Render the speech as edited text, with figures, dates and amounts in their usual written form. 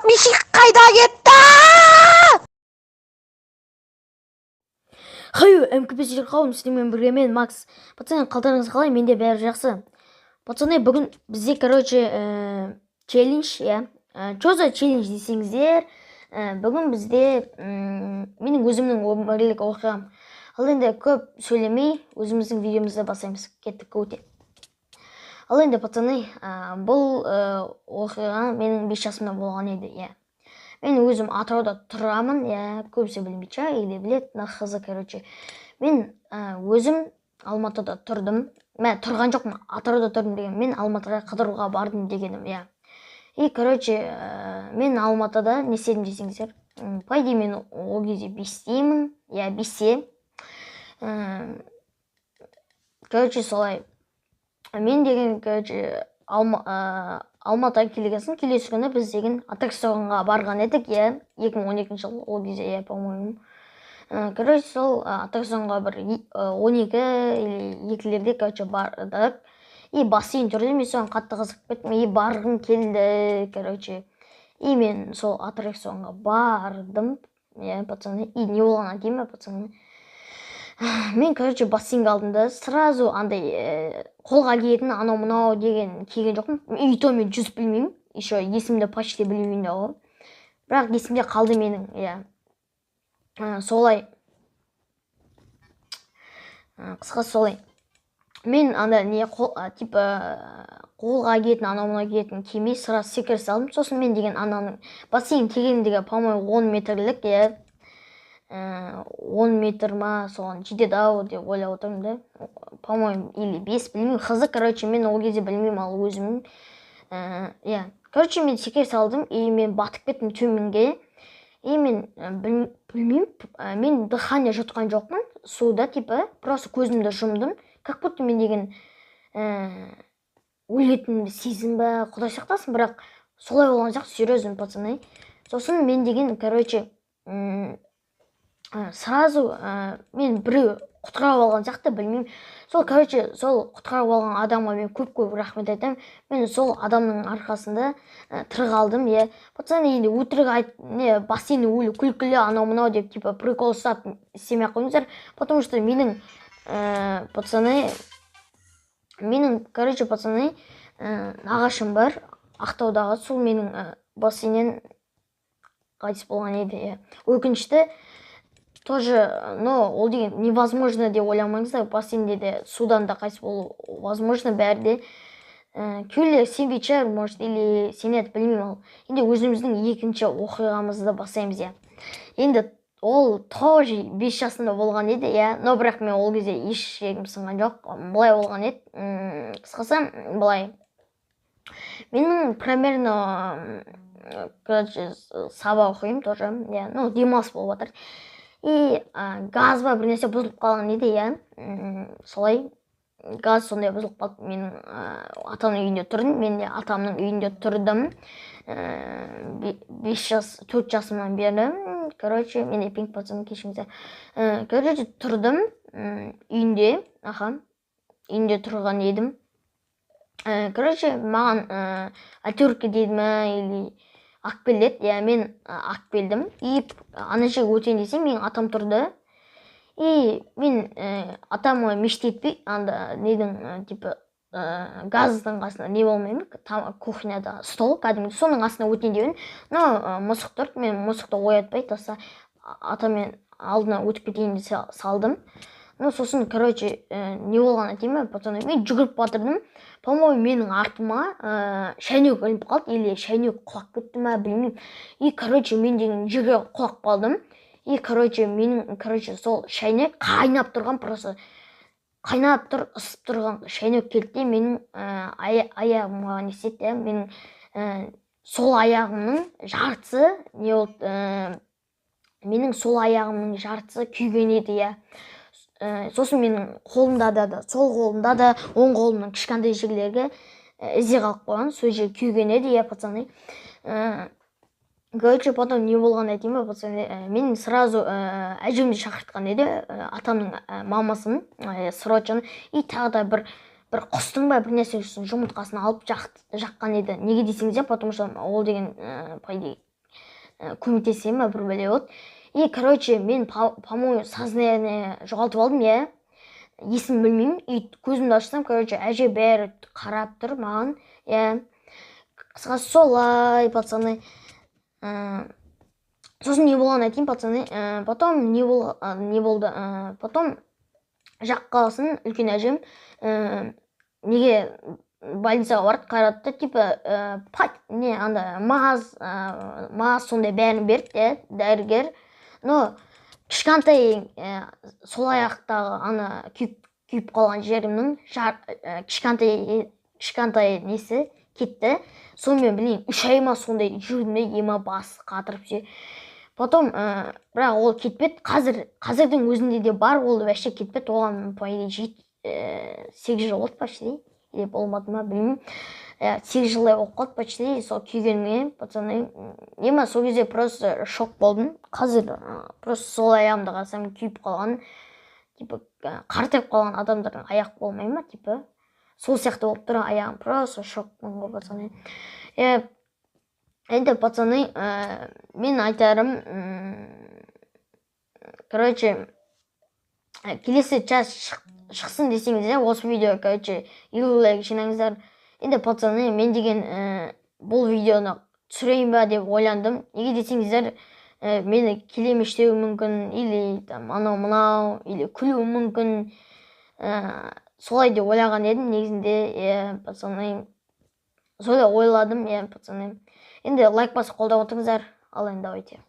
Мишик қайда кетті? Хай, МКП қауым, сіздермен бірге мен Макс. Пацаны, қалдарыңыз қалай? Менде бәрі жақсы. Пацаны, бүгін бізде, челлендж, Что за челлендж десеңіздер, бүгін бізде менің өзімнің өмірлік оқиғам. Ал енді көп сөйлемей, өзіміздің видеомызды басаймыз. Кеттік, өте. Ал енді, пацаны, бұл оқиға менің 5 жасымда болған еді, Мен өзім Атырауда тұрамын, көбісі білмейді, или білет, қызы, Мен өзім Алматыда тұрдым. Мен тұрған жоқпын, Атырауда тұрдым деген. Мен Алматыға қыдыруға бардым дегенім, И, мен Алматыда не істедім десеңіздер. По идее, мен ол кезде 5-темін, 5-те. Солай. Мен деген, Алматыға келгенсің, келесі күні біз деген аттракционға барған едік, 2012 жыл, ол кезде, по-моему. Сол аттракционға бір 12 или 2-лерде, бардық. И бассейн тұрды, мен соған қатты қызып кеттім, и барғым келді, И мен сол аттракционға бардым, пацаны, и не болғаннан кейін, пацаны. Мен, бассейнге алдымда сразу андай қолға киетін анау-мынау деген киген жоқпын. И то мен жүзіп білмеймін, еще есімді почти білмеймін ғой. Бірақ есімде қалды менің, солай. Қысқасы солай. Мен анда қолға киетін анау-мынау киетін кимей сразу секіре салдым. Сосын мен деген ананың бассейн келгендігі, по-моему, 10 метрлік, 10 метр ма, соған жетеді-ау деп ойлап отырмын да. По-моему, или 5, білмеймін. Қызы, мен ол кезде білмеймін, ал өзімнің. Мен секіре салдым, и мен батып кеттім төменге. И мен білмеймін, мен дыхание жұтқан жоқпын суда, просто көзімді жұмдым. Как будто мен деген өлетінімді сезім ба, құдай сақтасын, бірақ солай болған сияқты, серьезно, пацаны. Сосын мен деген, сразу мен біреу құтқарып алған сияқты, білмеймін. Сол, сол құтқарып алған адамға мен көп рахмет айтамын. Мен сол адамның арқасында тірі қалдым, Пацаны, енді өтірік бассейн өлі күлкілі анау-мынау деп, прикол ұстап істемей қойыңыздар. Потому что менің, пацаны, нағашым бар, Ақтаудағы, сол менің бассейннен қайтыс болған еді, Өкінішті, тоже, ол деген невозможно деп ойламаңыздар, бассейнде де судан да қайтыс болу возможно, бәрі де. Кейбіреулер сенбейтін шығар, может, или сенеді, білмеймін ал. Енді өзіміздің екінші оқиғамызды басаймыз, Енді ол тоже 5 жасында болған еді, но бірақ мен ол кезде еш шегім сынған жоқ, былай болған еді. Қысқасы, былай. Менің примерно, сабақ оқимын тоже, демалыс болып жатыр. И газ ба бір нәрсе бұзылып қалған еді, солай. Газ сондай бұзылып қалды. Мен атамның үйінде тұрдым. Мен де атамның үйінде тұрдым. 4 жасымнан бері. Мен де пинг пацаны кешіңіздер. Тұрдым үйінде. Үйінде тұрған едім. Маған әтерке дейді ме, или Ақбелет, мен Ақбелдім. И ана жерге өтейін десем, мен атам тұрды. И мен атамға мешіт етпей, анда недің, газдың қасында не болмаймын, кухняда стол, кәдімгі, соның астына өтейін деймін. Мысық тұрды, мен мысықты оятпай, таса атамен алдына өтіп кетейін де салдым. Сосын, не болғаны деймін, пацаны, мен жүгіріп батырдым. По-моему, менің артыма шәйнек іліп қалды, или шәйнек құлап кетті ма, білмеймін. И, мен деген жерге құлап қалдым. И, менің, сол шәйнек қайнап тұрған, просто қайнап тұр, ысып тұрған шәйнек келді, менің аяғымға не істеді, менің сол аяғымның жартысы, менің сол аяғымның жартысы күйген еді, Сосын менің қолымда да, сол қолымда да, оң қолымның кішкентай жерлерге іздер қалып қойған, сол жер күйген еді, пацаны. Потом не болған айтайын ба, пацаны, мен сразу әжемді шақыртқан еді, атамның мамасын, срочно, и тағы да бір құстың ба, бір нәрсе үшін жұмыртқасын алып жаққан еді. Неге десеңіздер, потому что ол деген, по идее, көмектесе ма бір бәле болды. И короче мен по-моему сознание жоғалтып алдым, иә, есімді білмеймін. И көзімді ашсам, короче, әже бәрі қарап тұр маған, иә. Қысқасы солай, пацаны. Сосын не болғанын айтайын, пацаны. Потом не болды, потом жаққа қалсын үлкен әжем неге больницаға барды, қаратты, типа не анда маз сондай бәрін берді, дәрігер. Но кішкентай сол аяқтағы ана күйіп қалған жерімнің кішкентай несі кетті. Сонымен білейін 3 ай ма сондай жүрдім, ема басы қатырып ше. Потом бірақ ол кетпеді. Қазірдің өзінде де бар, ол вообще кетпеді. Оған по идее 8 жыл болды почти, или болмады ма білмеймін. 8 жылдай болып қалды почти сол күйгенімге, пацаны. Ема сол кезде просто шок болдым. Қазір просто сол аяғымды қарасам күйіп қалған, типа қартайып қалған адамдардың аяқ болмай ма, типа сол сияқты болып тұр аяғым. Просто шок болдым, пацаны. Енді пацаны, мен айтарым, короче, келесі час шықсын десеңіздер, осы видео, короче, лайк жинаңыздар. Енді пацаны, мен деген бұл видеоны түсірейін ба деп ойландым. Неге десеңіздер, мені келемештеуі мүмкін, или анау-мынау, или күлуі мүмкін. Солай деп ойлаған едім негізінде, пацаны. Солай ойладым, пацаны. Енді лайк басып қолдап отырыңыздар. Ал енді давайте.